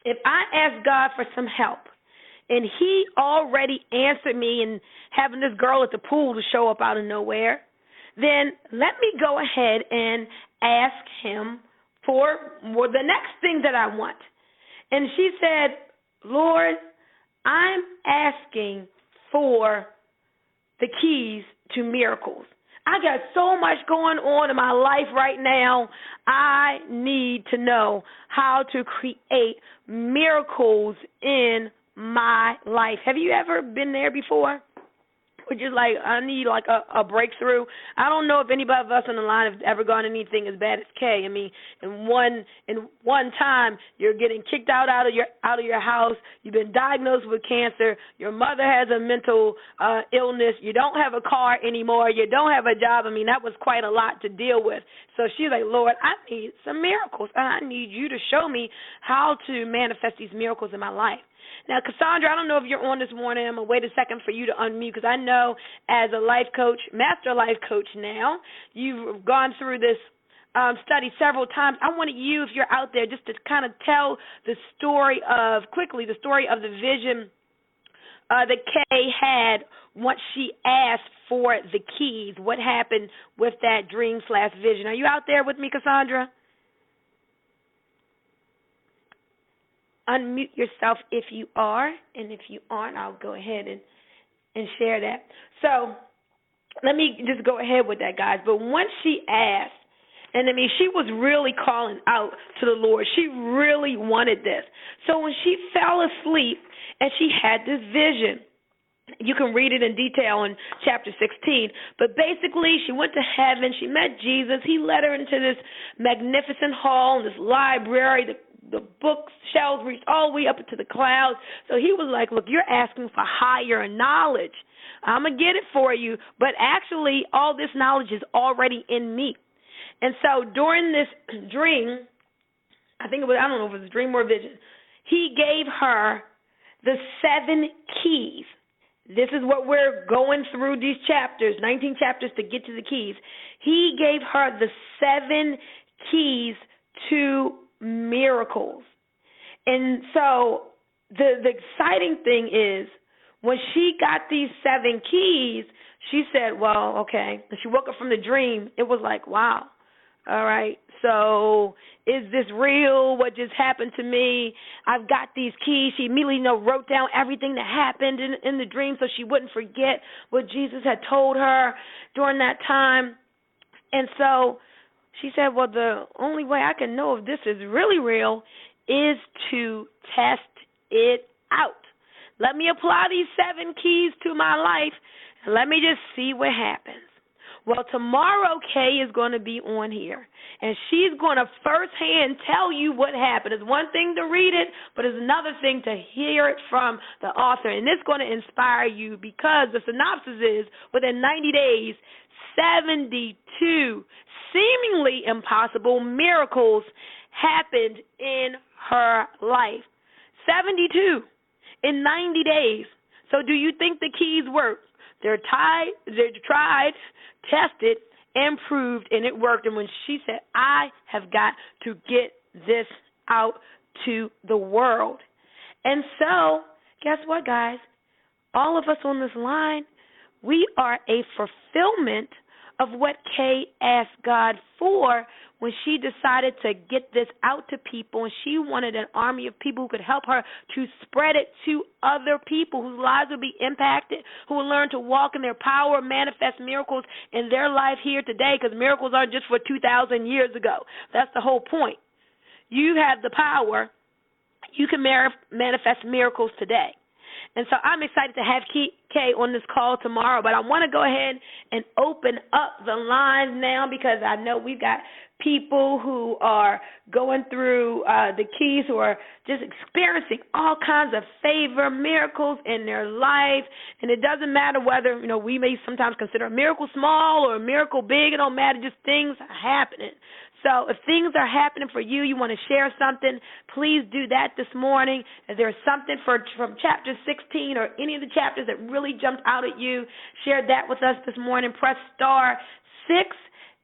if I ask God for some help and he already answered me and having this girl at the pool to show up out of nowhere, then let me go ahead and ask him for the next thing that I want. And she said, Lord, I'm asking for the keys to miracles. I got so much going on in my life right now. I need to know how to create miracles in my life. Have you ever been there before? Which is like, I need like a breakthrough. I don't know if anybody of us on the line have ever gone anything as bad as Kay. I mean, in one time you're getting kicked out of your house. You've been diagnosed with cancer. Your mother has a mental illness. You don't have a car anymore. You don't have a job. I mean, that was quite a lot to deal with. So she's like, Lord, I need some miracles. I need you to show me how to manifest these miracles in my life. Now, Cassandra, I don't know if you're on this morning. I'm going to wait a second for you to unmute because I know as a life coach, master life coach now, you've gone through this study several times. I wanted you, if you're out there, just to kind of tell the story of the vision that Kay had once she asked for the keys. What happened with that dream/vision? Are you out there with me, Cassandra? Unmute yourself if you are, and if you aren't, I'll go ahead and share that. So let me just go ahead with that, guys. But once she asked, and I mean, she was really calling out to the Lord. She really wanted this. So when she fell asleep and she had this vision, you can read it in detail in chapter 16. But basically, she went to heaven. She met Jesus. He led her into this magnificent hall, this library. The bookshelves reached all the way up into the clouds. So he was like, look, you're asking for higher knowledge. I'm going to get it for you. But actually, all this knowledge is already in me. And so during this dream, I don't know if it was a dream or a vision, he gave her the 7 keys. This is what we're going through these chapters, 19 chapters to get to the keys. He gave her the 7 keys to miracles. And so the exciting thing is when she got these 7 keys, she said, well, okay. And she woke up from the dream. It was like, wow. All right, so is this real? What just happened to me? I've got these keys. She immediately wrote down everything that happened in the dream so she wouldn't forget what Jesus had told her during that time. And so she said, well, the only way I can know if this is really real is to test it out. Let me apply these 7 keys to my life, and let me just see what happens. Well, tomorrow Kay is going to be on here, and she's going to firsthand tell you what happened. It's one thing to read it, but it's another thing to hear it from the author, and it's going to inspire you because the synopsis is within 90 days, 72 seemingly impossible miracles happened in her life. 72 in 90 days. So do you think the keys work? They're tried, tested, and proved, and it worked. And when she said, I have got to get this out to the world. And so, guess what, guys? All of us on this line, we are a fulfillment of what Kay asked God for when she decided to get this out to people, and she wanted an army of people who could help her to spread it to other people whose lives would be impacted, who will learn to walk in their power, manifest miracles in their life here today, because miracles aren't just for 2,000 years ago. That's the whole point. You have the power. You can manifest miracles today. And so I'm excited to have Kay on this call tomorrow, but I want to go ahead and open up the lines now because I know we've got people who are going through the keys, who are just experiencing all kinds of favor, miracles in their life. And it doesn't matter whether, we may sometimes consider a miracle small or a miracle big. It don't matter, just things are happening. So if things are happening for you, you want to share something, please do that this morning. If there's something from chapter 16 or any of the chapters that really jumped out at you, share that with us this morning. Press *6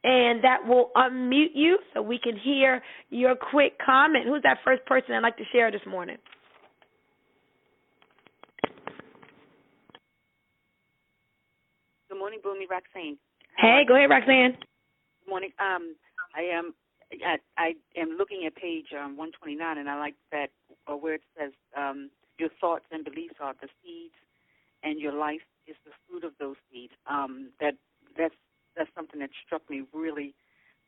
and that will unmute you so we can hear your quick comment. Who's that first person I'd like to share this morning? Good morning, Bunmi, Roxanne. Hey, go ahead, Roxanne. Good morning. I am looking at page 129, and I like that where it says your thoughts and beliefs are the seeds, and your life is the fruit of those seeds. That's something that struck me really,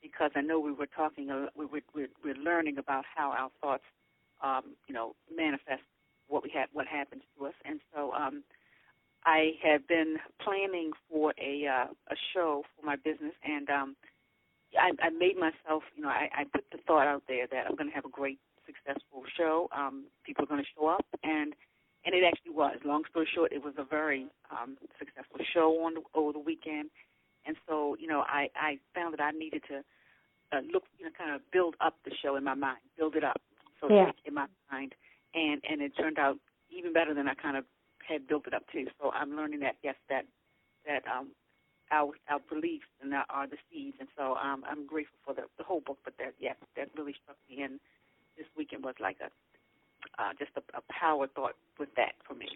because I know we were talking, we're learning about how our thoughts, manifest what happens to us, and so I have been planning for a show for my business, and I made myself, I put the thought out there that I'm going to have a great, successful show. People are going to show up, and it actually was. Long story short, it was a very successful show over the weekend, and so, I found that I needed to look, kind of build up the show in my mind, build it up, so in my mind, and it turned out even better than I kind of had built it up too. So I'm learning that, yes, that our beliefs and that are the seeds, and so I'm grateful for the whole book, but that really struck me, and this weekend was like just a power thought with that for me.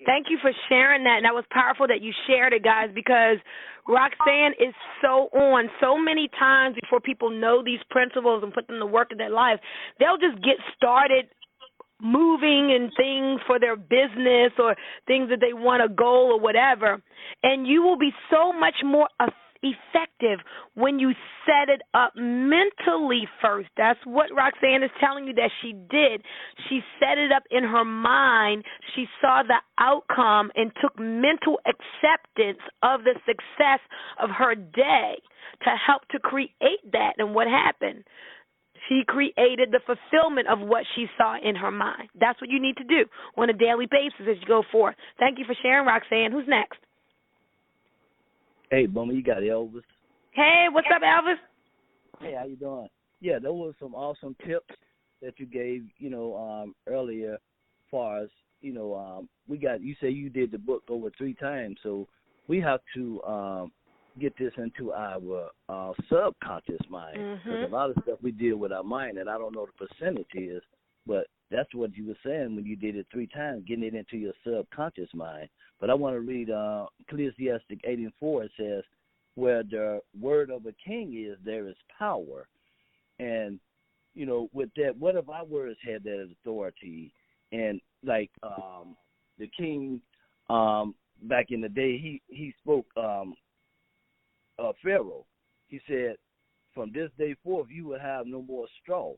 Thank you for sharing that. And that was powerful that you shared it, guys, because Roxanne is so on. So many times before people know these principles and put them to work in their life, they'll just get started moving and things for their business or things that they want, a goal or whatever. And you will be so much more effective when you set it up mentally first. That's what Roxanne is telling you that she did. She set it up in her mind. She saw the outcome and took mental acceptance of the success of her day to help to create that. And what happened? She created the fulfillment of what she saw in her mind. That's what you need to do on a daily basis as you go forth. Thank you for sharing, Roxanne. Who's next? Hey, Bunmi, you got Elvis. Hey, what's up, Elvis? Hey, how you doing? Yeah, there was some awesome tips that you gave, earlier, as far as, you say you did the book over 3 times, so we have to get this into our subconscious mind. Because a lot of stuff we deal with our mind, and I don't know the percentage is, but that's what you were saying when you did it 3 times, getting it into your subconscious mind. But I want to read Ecclesiastic 8:4. It says, where the word of a king is, there is power. And, with that, what if our words had that authority? And like the king back in the day, he spoke Pharaoh. He said, from this day forth, you will have no more straw,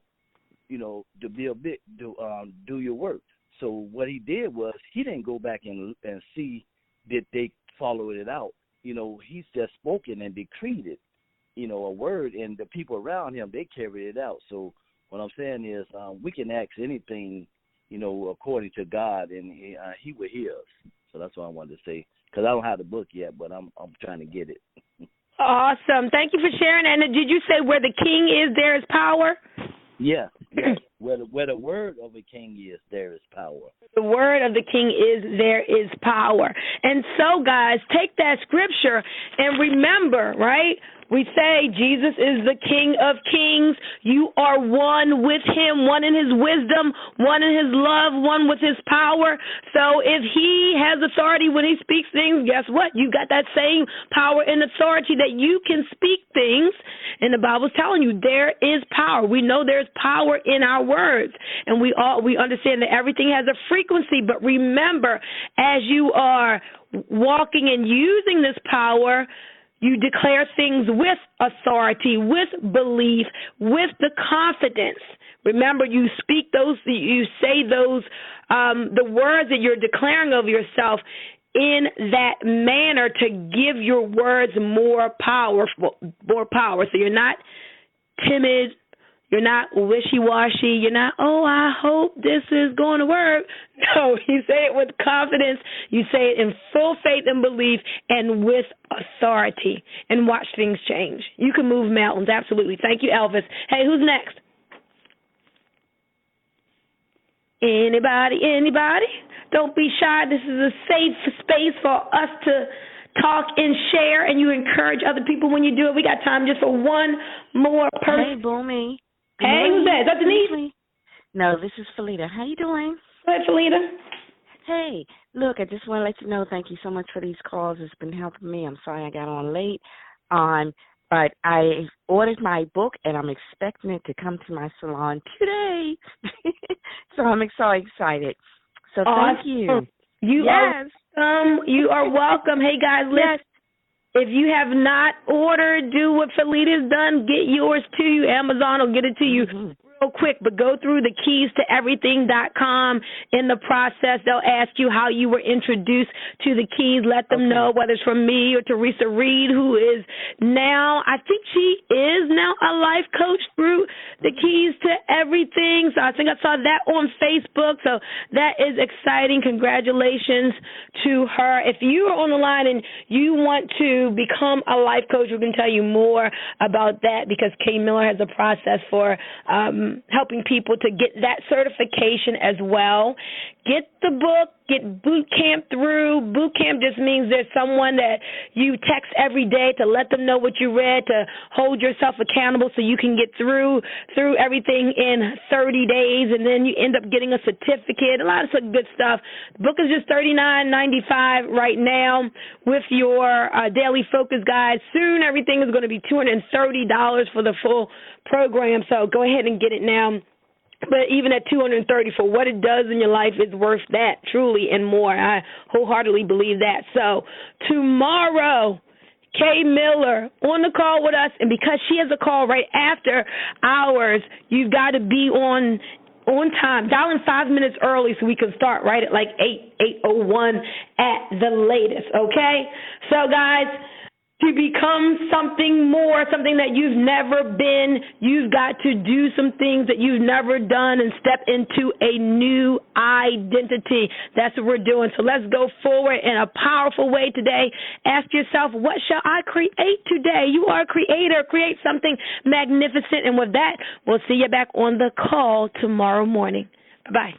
to be a bit, do your work. So what he did was he didn't go back and see did they follow it out. He's just spoken and decreed it, a word, and the people around him, they carried it out. So what I'm saying is we can ask anything, according to God, and he will hear us. So that's what I wanted to say, because I don't have the book yet, but I'm trying to get it. Awesome. Thank you for sharing. And did you say where the king is, there is power? Yeah. Where the word of a king is, there is power. The word of the king is, there is power. And so, guys, take that scripture and remember, right? We say Jesus is the King of Kings. You are one with him, one in his wisdom, one in his love, one with his power. So if he has authority when he speaks things, guess what? You got that same power and authority that you can speak things. And the Bible's telling you there is power. We know there's power in our words. And we understand that everything has a frequency. But remember, as you are walking and using this power, you declare things with authority, with belief, with the confidence. Remember, you speak those, you say those, the words that you're declaring of yourself in that manner to give your words more power. So you're not timid. You're not wishy-washy. You're not, I hope this is going to work. No, you say it with confidence. You say it in full faith and belief and with authority, and watch things change. You can move mountains, absolutely. Thank you, Elvis. Hey, who's next? Anybody? Don't be shy. This is a safe space for us talk and share, and you encourage other people when you do it. We got time just for one more person. Hey, Bunmi. Hey, who's that? Is that Denise? No, this is Felita. How you doing? Good, Felita. Hey, look, I just want to let you know, thank you so much for these calls. It's been helping me. I'm sorry I got on late. But I ordered my book, and I'm expecting it to come to my salon today. So I'm so excited. So thank you. You are welcome. Hey, guys, listen. Yes. If you have not ordered, do what Felita's done. Get yours to you. Amazon will get it to you real quick. But go through the keys-to-everything.com. In the process, they'll ask you how you were introduced to the keys. Let them know whether it's from me or Teresa Reed, who is now, I think she is now a life coach through the keys to everything. So I think I saw that on Facebook. So that is exciting. Congratulations to her. If you are on the line and you want to become a life coach, we can tell you more about that, because Kay Miller has a process for helping people to get that certification as well. Get the book, get boot camp through. Boot camp just means there's someone that you text every day to let them know what you read, to hold yourself accountable so you can get through everything in 30 days, and then you end up getting a certificate, a lot of good stuff. The book is just $39.95 right now with your daily focus guide. Soon everything is going to be $230 for the full program, so go ahead and get it now. But even at $230 for what it does in your life, is worth that, truly, and more. I wholeheartedly believe that. So tomorrow, Kay Miller on the call with us, and because she has a call right after ours, you've got to be on time. Dial in 5 minutes early so we can start right at like 8:01 at the latest, okay? So, guys, to become something more, something that you've never been, you've got to do some things that you've never done and step into a new identity. That's what we're doing. So let's go forward in a powerful way today. Ask yourself, what shall I create today? You are a creator. Create something magnificent. And with that, we'll see you back on the call tomorrow morning. Bye-bye.